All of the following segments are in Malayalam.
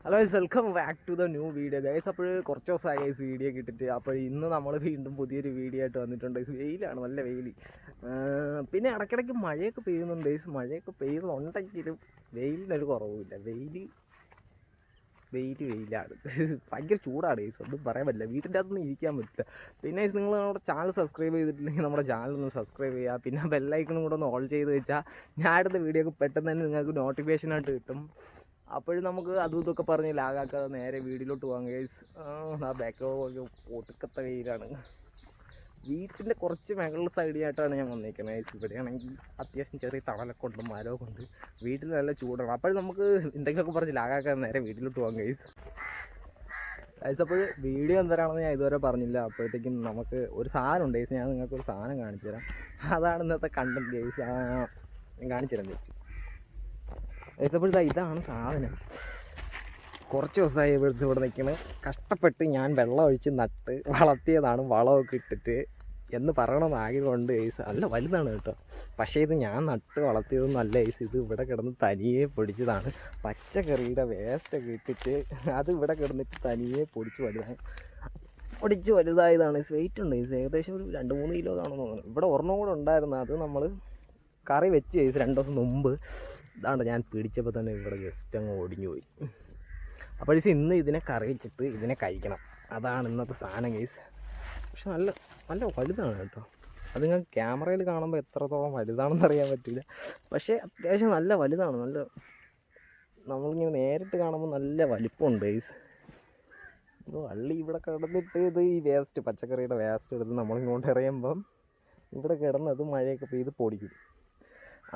Hello guys, welcome back to the new video guys. അപ്പോൾ കുറച്ച് ദിവസമായി ഗൈസ് വീഡിയോ കിട്ടിയിട്ട്. അപ്പോൾ ഇന്ന് നമ്മൾ വീണ്ടും പുതിയൊരു വീഡിയോ ആയിട്ട് വന്നിട്ടുണ്ട്. വെയിലാണ്, നല്ല വെയിൽ. പിന്നെ ഇടയ്ക്കിടയ്ക്ക് മഴയൊക്കെ പെയ്യുന്നുണ്ട് ഗൈസ്. മഴയൊക്കെ പെയ്യുന്നുണ്ടെങ്കിലും വെയിലിനൊരു കുറവുമില്ല. വെയിലാണ്. ഭയങ്കര ചൂടാണ് ഗൈസ്, ഒന്നും പറയാൻ പറ്റില്ല. വീട്ടിൻ്റെ അകത്തൊന്നും ഇരിക്കാൻ പറ്റില്ല. പിന്നെ ഗൈസ്, നിങ്ങൾ നമ്മുടെ ചാനൽ സബ്സ്ക്രൈബ് ചെയ്തിട്ടില്ലെങ്കിൽ നമ്മുടെ ചാനൽ ഒന്ന് സബ്സ്ക്രൈബ് ചെയ്യുക. പിന്നെ ബെല്ലൈക്കണും കൂടെ ഒന്ന് ഓൾ ചെയ്ത് വെച്ചാൽ ഞാൻ അടുത്ത വീഡിയോ ഒക്കെ പെട്ടെന്ന് തന്നെ നിങ്ങൾക്ക് നോട്ടിഫിക്കേഷനായിട്ട് കിട്ടും. അപ്പോഴും നമുക്ക് അതും ഇതൊക്കെ പറഞ്ഞ് ലാഗാക്കാതെ നേരെ വീട്ടിലോട്ട് പോകാം ഗൈസ്. ആ ബാക്കിലൊക്കെ ഒടുക്കത്തെ വെയിലാണ്. വീട്ടിൻ്റെ കുറച്ച് മേഖല സൈഡിലായിട്ടാണ് ഞാൻ വന്നിരിക്കുന്നത് ഗൈസ്. ഇവിടെയാണെങ്കിൽ അത്യാവശ്യം ചെറിയ തണലൊക്കെ ഉണ്ട്, മരമൊക്കെ ഉണ്ട്. വീട്ടിൽ നല്ല ചൂടാണ്. അപ്പോഴും നമുക്ക് എന്തെങ്കിലുമൊക്കെ പറഞ്ഞ് ലാഗാക്കാതെ നേരെ വീട്ടിലോട്ട് പോകാം ഗൈസ്. അപ്പോൾ വീഡിയോ എന്തരാണെന്ന് ഞാൻ ഇതുവരെ പറഞ്ഞില്ല. അപ്പോഴത്തേക്കും നമുക്ക് ഒരു സാധനം ഉണ്ട് ഗൈസ്. ഞാൻ നിങ്ങൾക്ക് ഒരു സാധനം കാണിച്ചു തരാം. അതാണ് ഇന്നത്തെ കണ്ടന്റ് ഗൈസ്. ഞാൻ കാണിച്ചു തരാം ഗൈസ്. അപ്പോൾ ഇതാണ് സാധനം. കുറച്ച് ദിവസമായി ഇവിടെ നിൽക്കുന്നത്. കഷ്ടപ്പെട്ട് ഞാൻ വെള്ളം ഒഴിച്ച് നട്ട് വളർത്തിയതാണ്, വളമൊക്കെ ഇട്ടിട്ട് എന്ന് പറയണമെന്ന് ആഗ്രഹമുണ്ട് ഗൈസ്. നല്ല വലുതാണ് കേട്ടോ. പക്ഷേ ഇത് ഞാൻ നട്ട് വളർത്തിയതൊന്നും അല്ല ഗൈസ്. ഇത് ഇവിടെ കിടന്ന് തനിയെ പൊടിച്ചതാണ്. പച്ചക്കറിയുടെ വേസ്റ്റൊക്കെ ഇട്ടിട്ട് അത് ഇവിടെ കിടന്നിട്ട് തനിയെ പൊടിച്ച് വലുതായതാണ്. വെയിറ്റ് ഉണ്ട് ഗൈസ്, ഏകദേശം ഒരു 2-3 കിലോ കാണുമെന്ന് തോന്നുന്നു. ഇവിടെ ഒരെണ്ണം കൂടെ ഉണ്ടായിരുന്നു. അത് നമ്മൾ കറി വെച്ച് ഗൈസ് 2 ദിവസം മുമ്പ്. ഇതാണ്ട് ഞാൻ പിടിച്ചപ്പോൾ തന്നെ ഇവിടെ ജസ്റ്റ് അങ്ങ് ഒടിഞ്ഞു പോയി. അപ്പോൾ ഇന്ന് ഇതിനെ കറി വെച്ചിട്ട് ഇതിനെ കഴിക്കണം. അതാണ് ഇന്നത്തെ സാധനം ഗൈസ്. പക്ഷെ നല്ല വലുതാണ് കേട്ടോ. അത് നിങ്ങൾ ക്യാമറയിൽ കാണുമ്പോൾ എത്രത്തോളം വലുതാണെന്ന് അറിയാൻ പറ്റില്ല. പക്ഷേ അത്യാവശ്യം നല്ല വലുതാണ്. നമ്മളിങ്ങനെ നേരിട്ട് കാണുമ്പോൾ നല്ല വലിപ്പമുണ്ട് ഗൈസ്. അപ്പോൾ വള്ളി ഇവിടെ കിടന്നിട്ട് ഇത് ഈ വേസ്റ്റ്, പച്ചക്കറിയുടെ വേസ്റ്റ് എടുത്ത് നമ്മളിങ്ങോട്ട് എറിയുമ്പം ഇവിടെ കിടന്നത് മഴയൊക്കെ പെയ്ത് പൊടിക്കും.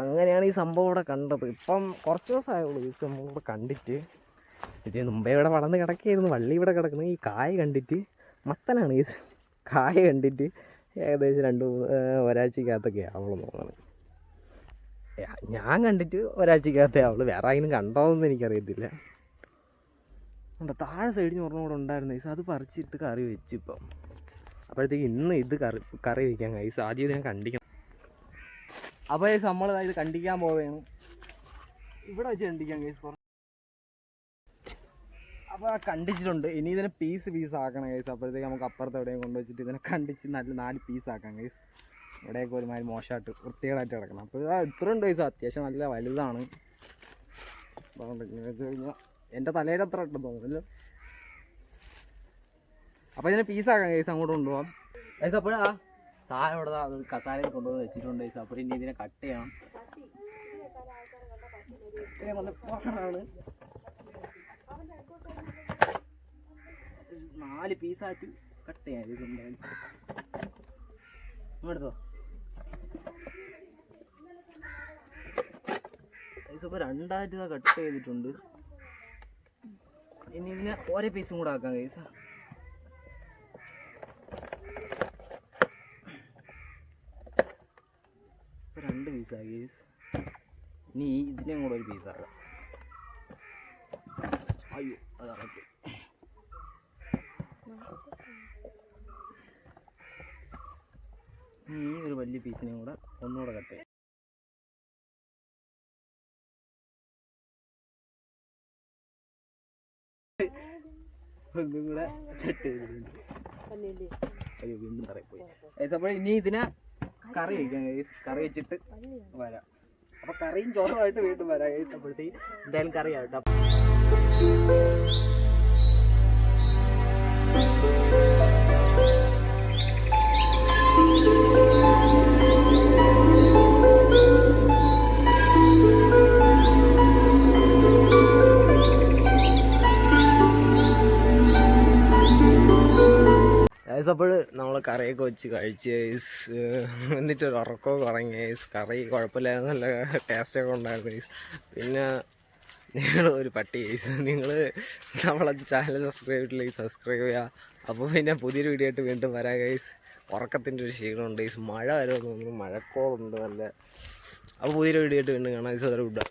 അങ്ങനെയാണ് ഈ സംഭവം ഇവിടെ കണ്ടത്. ഇപ്പം കുറച്ച് ദിവസമായുള്ളൂ ഈ സംഭവം ഇവിടെ കണ്ടിട്ട്. ഇതിന് മുമ്പേ ഇവിടെ വളർന്ന് കിടക്കുകയായിരുന്നു. വള്ളി ഇവിടെ കിടക്കുന്നത് ഈ കായ കണ്ടിട്ട്. മത്തനാണ് ഈ കായ കണ്ടിട്ട് ഏകദേശം ഒരാഴ്ചക്കകത്തൊക്കെ ആവുള്ളൂ തോന്നുന്നത്. ഞാൻ കണ്ടിട്ട് ഒരാഴ്ചക്കകത്തേ ആവുള്ളൂ. വേറെ ആരെങ്കിലും കണ്ടോയെന്ന് എനിക്കറിയത്തില്ല. താഴെ സൈഡിൽ ഒരെണ്ണം കൂടെ ഉണ്ടായിരുന്നു ഗൈസ്. അത് പറിച്ചിട്ട് കറി വെച്ച് ഇപ്പം. അപ്പോഴത്തേക്ക് ഇന്ന് ഇത് കറി വയ്ക്കാൻ ഗൈസ്. ആദ്യം ഇതിനെ കണ്ടിക്കണം. അപ്പോൾ ഗൈസ് നമ്മൾ ഇത് കണ്ടിക്കാൻ പോവുകയാണ്. ഇവിടെ വെച്ച് കണ്ടിക്കാൻ ഗൈസ്. അപ്പോൾ കണ്ടിച്ചിട്ടുണ്ട്. ഇനി ഇതിനെ പീസ് ആക്കണം ഗൈസ്. അപ്പോഴത്തേക്ക് നമുക്ക് അപ്പുറത്ത് എവിടെയും കൊണ്ടുവച്ചിട്ട് ഇതിനെ കണ്ടിച്ച് നല്ല 4 പീസാക്കാം ഗൈസ്. ഇവിടെയൊക്കെ ഒരുമാതിരി മോശമായിട്ട് വൃത്തികേടായിട്ട് കിടക്കണം. അപ്പോൾ ഇത്ര ഉണ്ട് ഗൈസ്. അത്യാവശ്യം നല്ല വലുതാണ്. വെച്ച് കഴിഞ്ഞാൽ എൻ്റെ തലയിൽ അത്ര ഉണ്ടെന്ന് തോന്നുന്നല്ലോ. അപ്പോൾ ഇതിനെ പീസാക്കാം ഗൈസ്. അങ്ങോട്ട് കൊണ്ടുപോകാം ഗൈസ്. അപ്പോഴാ സാധനം ഇവിടെ അത് കസാരയിൽ കൊണ്ടുവന്ന് വെച്ചിട്ടുണ്ട് ഗൈസ്. അപ്പോൾ ഇനി ഇതിനെ കട്ട് ചെയ്യണം. നല്ല പാടാണ്. 4 പീസായിട്ട് കട്ട് ചെയ്യാം. ഇതുണ്ടായി എടുത്തോ ഗൈസ്. അപ്പോൾ 2ആയിട്ട് ഇതാ കട്ട് ചെയ്തിട്ടുണ്ട്. ഇനി ഇതിനെ ഓരോ പീസും കൂടെ ആക്കാം ഗൈസ്. ഇപ്പോൾ 2 പീസാക്കി ഗൈസ്. ഇനി ഇതിനെയും കൂടെ ഒരു പീസാക്കാം. അയ്യോ അതറക്കും. ഈ ഒരു വലിയ പീസിനെയും കൂടെ ഒന്നുകൂടെ കട്ട് ചെയ്യാം. ഒന്നും കൂടെ കട്ട് ചെയ്തിട്ടുണ്ട്. അയ്യോ വീണ്ടും തറയിപ്പോയി. അപ്പോൾ ഇനി ഇതിനെ കറി വയ്ക്കാം ഗൈസ്. കറി വെച്ചിട്ട് വരാം. അപ്പോൾ കറിയും ചോറുമായിട്ട് വീണ്ടും വരാം ഗൈസ്. അപ്പോഴത്തേക്ക് എന്തായാലും കറി ആവട്ടെ. അപ്പോൾ നമ്മൾ കറിയൊക്കെ വെച്ച് കഴിച്ച് എന്നിട്ടൊരു ഉറക്കമൊക്കെ ഉറങ്ങി ഗൈസ്. കറി കുഴപ്പമില്ലായിരുന്നു, നല്ല ടേസ്റ്റൊക്കെ ഉണ്ടായിരുന്നു ഗൈസ്. പിന്നെ നിങ്ങൾ ഒരു പട്ടി ഗൈസ്. നിങ്ങൾ നമ്മളെ ചാനൽ സബ്സ്ക്രൈബ് ചെയ്തിട്ടില്ലെങ്കിൽ സബ്സ്ക്രൈബ് ചെയ്യുക. അപ്പോൾ പിന്നെ പുതിയൊരു വീഡിയോ ആയിട്ട് വീണ്ടും വരാം ഗൈസ്. ഉറക്കത്തിൻ്റെ ഒരു ക്ഷീണമുണ്ട് ഗൈസ്. മഴ വരുമെന്ന് തോന്നുന്നു, മഴക്കോളുണ്ട് നല്ല. അപ്പോൾ പുതിയൊരു വീഡിയോ ആയിട്ട് വീണ്ടും കാണാം ഗൈസ്. അതൊരു ഗുഡ്.